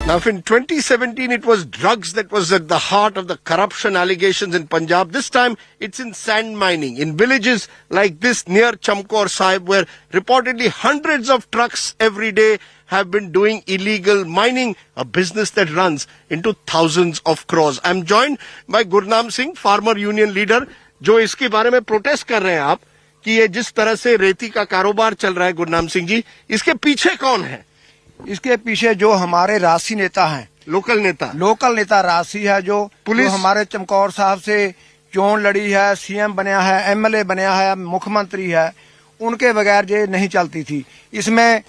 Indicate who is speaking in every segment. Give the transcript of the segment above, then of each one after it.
Speaker 1: Now, in 2017, it was drugs that was at the heart of the corruption allegations in Punjab. This time, it's in sand mining in villages like this near Chamkaur Sahib, where reportedly hundreds of trucks every day have been doing illegal mining, a business that runs into thousands of crores. I'm joined by Gurnam Singh, farmer union leader, जो इसके बारे में protest कर रहे हैं आप कि ये जिस तरह से रेती का कारोबार चल रहा है। गुरनाम सिंह जी, इसके पीछे कौन है?
Speaker 2: इसके पीछे जो हमारे राशि नेता हैं, लोकल नेता राशि है, जो पुलिस हमारे चमकौर साहब से चोन लड़ी है, सीएम बनया है, एमएलए बनया है, मुख्यमंत्री है, उनके बगैर ये नहीं चलती थी। इसमें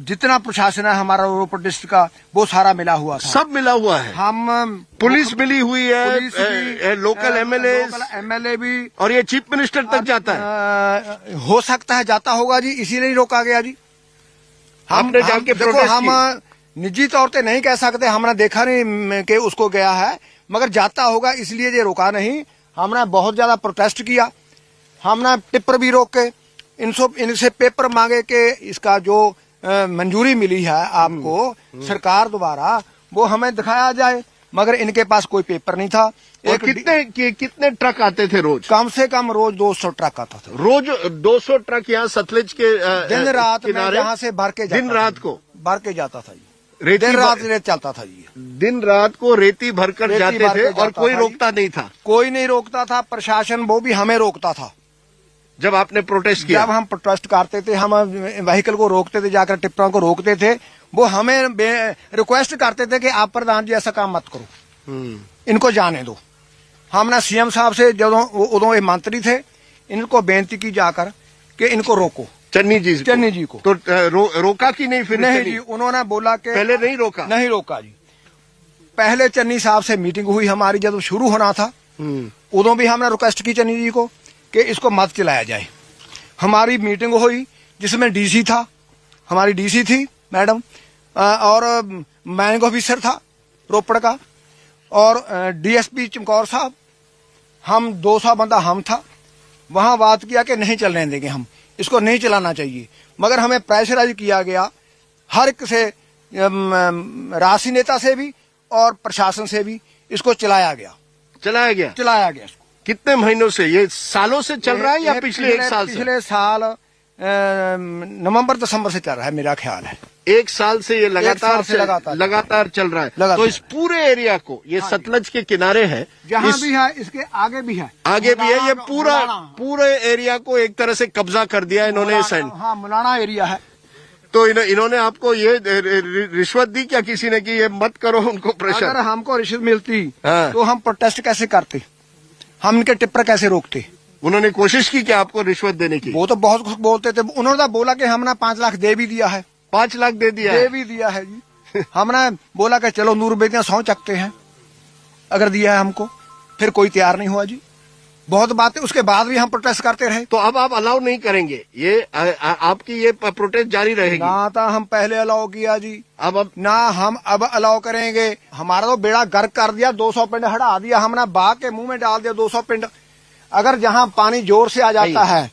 Speaker 2: जितना प्रशासन है हमारा रोपड़ डिस्ट्रिक्ट का, वो सारा मिला हुआ था, सब मिला हुआ है। हम पुलिस मिली हुई है, लोकल एमएलए भी, और ये चीफ मिनिस्टर तक जाता है। हो सकता है जाता होगा जी, इसीलिए नहीं रोका गया जी। हमने जाके देखो, हम निजी तौर पे नहीं कह सकते, हमने देखा नहीं कि उसको गया है, मगर जाता होगा, इसलिए ये रोका नहीं। हमने बहुत ज्यादा प्रोटेस्ट किया, हमने टिप्पर भी रोक के इनसे पेपर मांगे कि इसका जो मंजूरी मिली है आपको सरकार द्वारा, वो हमें दिखाया जाए, मगर इनके पास कोई पेपर नहीं था। कितने ट्रक आते थे रोज? कम से कम रोज 200 ट्रक आता था। रोज 200 ट्रक यहाँ सतलुज के दिन रात में यहाँ से भर के दिन रात को भर के जाता था जी। दिन रात रेत चलता था जी। दिन रात को रेती भरकर जाते थे और कोई रोकता नहीं था। कोई नहीं रोकता था, प्रशासन वो भी हमें रोकता था। जब आपने प्रोटेस्ट किया? जब हम प्रोटेस्ट करते थे, हम व्हीकल को रोकते थे, जाकर टिप्परों को रोकते थे, वो हमें रिक्वेस्ट करते थे कि आप प्रधान जी ऐसा काम मत करो, इनको जाने दो। हमने सीएम साहब से जब उदों ये मंत्री थे, इनको बेनती की जाकर कि इनको रोको। चन्नी जी को तो रोका कि नहीं? फिर नहीं जी, उन्होंने बोला कि पहले नहीं रोका जी। पहले चन्नी साहब से मीटिंग हुई हमारी, जब शुरू होना था, उदों भी हमने रिक्वेस्ट की चन्नी जी को कि इसको मत चलाया जाए। हमारी मीटिंग हुई जिसमें डीसी था, हमारी डीसी थी मैडम, और मैनेजिंग ऑफिसर था रोपड़ का, और डीएसपी चमकौर साहब, हम 200 बंदा हम था। वहां बात किया कि नहीं चलने देंगे, हम इसको नहीं चलाना चाहिए, मगर हमें प्रेशराइज किया गया हर एक से, राशि नेता से भी और प्रशासन से भी। इसको चलाया गया। कितने महीनों से? ये सालों से चल रहा है या पिछले एक साल से? पिछले साल नवंबर दिसंबर से चल रहा है, मेरा ख्याल है। एक साल से ये लगातार चल रहा है। तो इस पूरे एरिया को, ये सतलज के किनारे है, जहाँ भी है, इसके आगे भी है, ये पूरे एरिया को एक तरह से कब्जा कर दिया इन्होंने। हाँ, मुलाना एरिया है। तो इन्होंने आपको ये रिश्वत दी क्या किसी ने कि ये मत करो उनको प्रेशर? अगर हमको रिश्वत मिलती तो हम प्रोटेस्ट कैसे करते, हम इनके टिप्पर कैसे रोकते? उन्होंने कोशिश की कि आपको रिश्वत देने की? वो तो बहुत कुछ बोलते थे। उन्होंने बोला कि हमने 5 लाख दे भी दिया है। 5 लाख दे दिया है जी। हमने बोला कि चलो 100 रुपये 100 चकते हैं, अगर दिया है हमको। फिर कोई तैयार नहीं हुआ जी। बहुत बातें, उसके बाद भी हम प्रोटेस्ट करते रहे। तो अब आप अलाउ नहीं करेंगे? ये आपकी ये प्रोटेस्ट जारी रहेगी? ना था हम पहले अलाउ किया जी, अब ना हम अब अलाउ करेंगे। हमारा तो बेड़ा गर्क कर दिया, 200 पिंड हटा दिया हमने, बाघ के मुंह में डाल दिया 200 पिंड। अगर जहाँ पानी जोर से आ जाता है,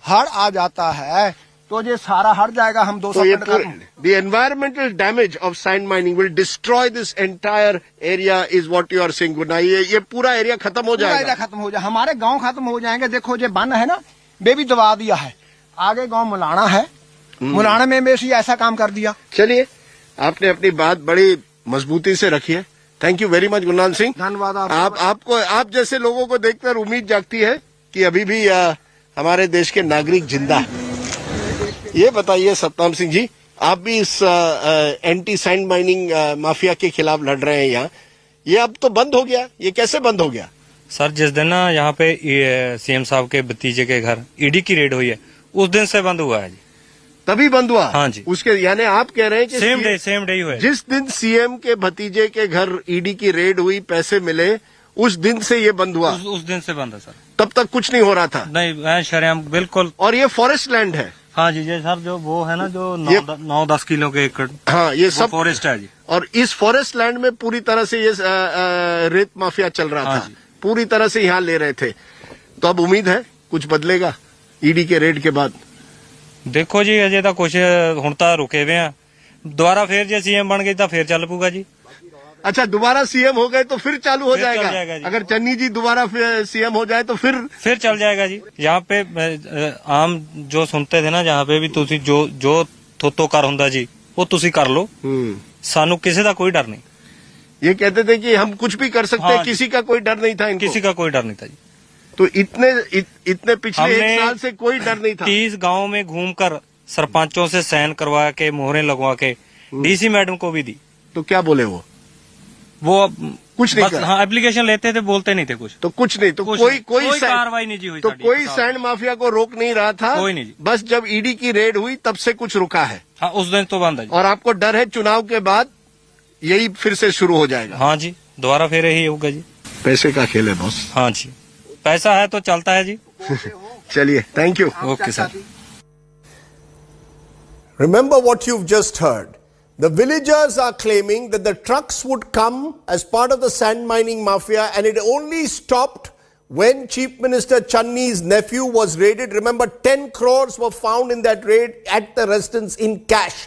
Speaker 2: हड़ आ जाता है, तो ये सारा हट जाएगा। हम 200 पिंड The environmental damage of sand mining will destroy this entire area is what you are saying. ये पूरा एरिया खत्म हो जाएगा। हमारे गांव खत्म हो जाएंगे। देखो ये बन है ना, वे भी दबा दिया है। आगे गांव मुलाना है, मुलाना में भी ऐसा काम कर दिया। चलिए, आपने अपनी बात बड़ी मजबूती से रखी है। Thank you very much Gurnam Singh, धन्यवाद। आप जैसे लोगों को देखकर उम्मीद जागती है कि अभी भी हमारे देश के नागरिक जिंदा है। ये बताइए सतनाम सिंह जी, आप भी इस एंटी सैंड माइनिंग माफिया के खिलाफ लड़ रहे हैं यहाँ, ये अब तो बंद हो गया, ये कैसे बंद हो गया?
Speaker 3: सर, जिस दिन ना यहाँ पे सीएम साहब के भतीजे के घर ईडी की रेड हुई है, उस दिन से बंद हुआ है जी।
Speaker 1: तभी बंद हुआ?
Speaker 3: हाँ जी।
Speaker 1: उसके यानी आप कह रहे हैं कि
Speaker 3: सेम डे हुआ है।
Speaker 1: जिस दिन सीएम के भतीजे के घर ईडी की रेड हुई, पैसे मिले, उस दिन से ये बंद हुआ?
Speaker 3: उस दिन से बंद है सर।
Speaker 1: तब तक कुछ नहीं हो रहा था?
Speaker 3: नहीं, शरेआम बिल्कुल।
Speaker 1: और ये फॉरेस्ट लैंड है?
Speaker 3: हाँ जी, ये सर जो वो है ना, जो 9-10 किलो के एकड़,
Speaker 1: हाँ, ये सब
Speaker 3: फॉरेस्ट है जी।
Speaker 1: और इस फॉरेस्ट लैंड में पूरी तरह से ये रेत माफिया चल रहा था, पूरी तरह से यहाँ ले रहे थे। तो अब उम्मीद है कुछ बदलेगा ईडी के रेड के बाद?
Speaker 3: देखो जी, अजय तो कुछ हुण तां रुके हुए हैं, ਦੁਬਾਰਾ ਫੇਰ ਜੇ ਸੀਐਮ ਬਣ ਗਈ ਤਾਂ ਫੇਰ ਚੱਲ ਪੂਗਾ ਜੀ।
Speaker 1: अच्छा, दोबारा सीएम हो गए तो फिर चालू हो
Speaker 3: फिर चल
Speaker 1: जाएगा,
Speaker 3: जाएगा जी।
Speaker 1: अगर चन्नी जी दोबारा सीएम हो जाए तो फिर
Speaker 3: चल जाएगा जी। यहाँ पे आम जो सुनते थे ना, जहाँ पे भी तुसी जो थोतो कर हुंदा जी वो तुसी कर लो, सानू किसी का कोई डर नहीं।
Speaker 1: ये कहते थे कि हम कुछ भी कर सकते हैं,
Speaker 3: हाँ,
Speaker 1: किसी का कोई डर नहीं था इनको।
Speaker 3: किसी का कोई डर नहीं था जी।
Speaker 1: तो इतने पिछले
Speaker 3: हमने
Speaker 1: 1 साल से कोई डर नहीं था।
Speaker 3: 30 गांव में घूमकर सरपंचों से साइन करवा के, मोहरें लगवा के डीसी मैडम को भी दी।
Speaker 1: तो क्या बोले
Speaker 3: वो
Speaker 1: कुछ नहीं
Speaker 3: बस
Speaker 1: करा।
Speaker 3: हाँ, एप्लीकेशन लेते थे, बोलते नहीं थे कुछ।
Speaker 1: तो कुछ नहीं, तो
Speaker 3: कुछ
Speaker 1: कोई
Speaker 3: नहीं।
Speaker 1: कोई सैंड-
Speaker 3: कार्रवाई नहीं जी हुई।
Speaker 1: तो
Speaker 3: साडी
Speaker 1: कोई
Speaker 3: साहब।
Speaker 1: सैंड माफिया को रोक नहीं रहा था,
Speaker 3: कोई नहीं जी।
Speaker 1: बस जब ईडी की रेड हुई तब से कुछ रुका है।
Speaker 3: हाँ, उस दिन तो बंद है जी।
Speaker 1: और आपको डर है चुनाव के बाद यही फिर से शुरू हो जाएगा।
Speaker 3: हाँ जी, दोबारा फिर यही होगा जी।
Speaker 1: पैसे का खेल है बॉस।
Speaker 3: हाँ जी, पैसा है तो चलता है जी।
Speaker 1: चलिए, thank you.
Speaker 3: Okay sir.
Speaker 1: Remember what you've just heard. The villagers are claiming that the trucks would come as part of the sand mining mafia, and it only stopped when Chief Minister Channi's nephew was raided. Remember, 10 crores were found in that raid at the residence in cash.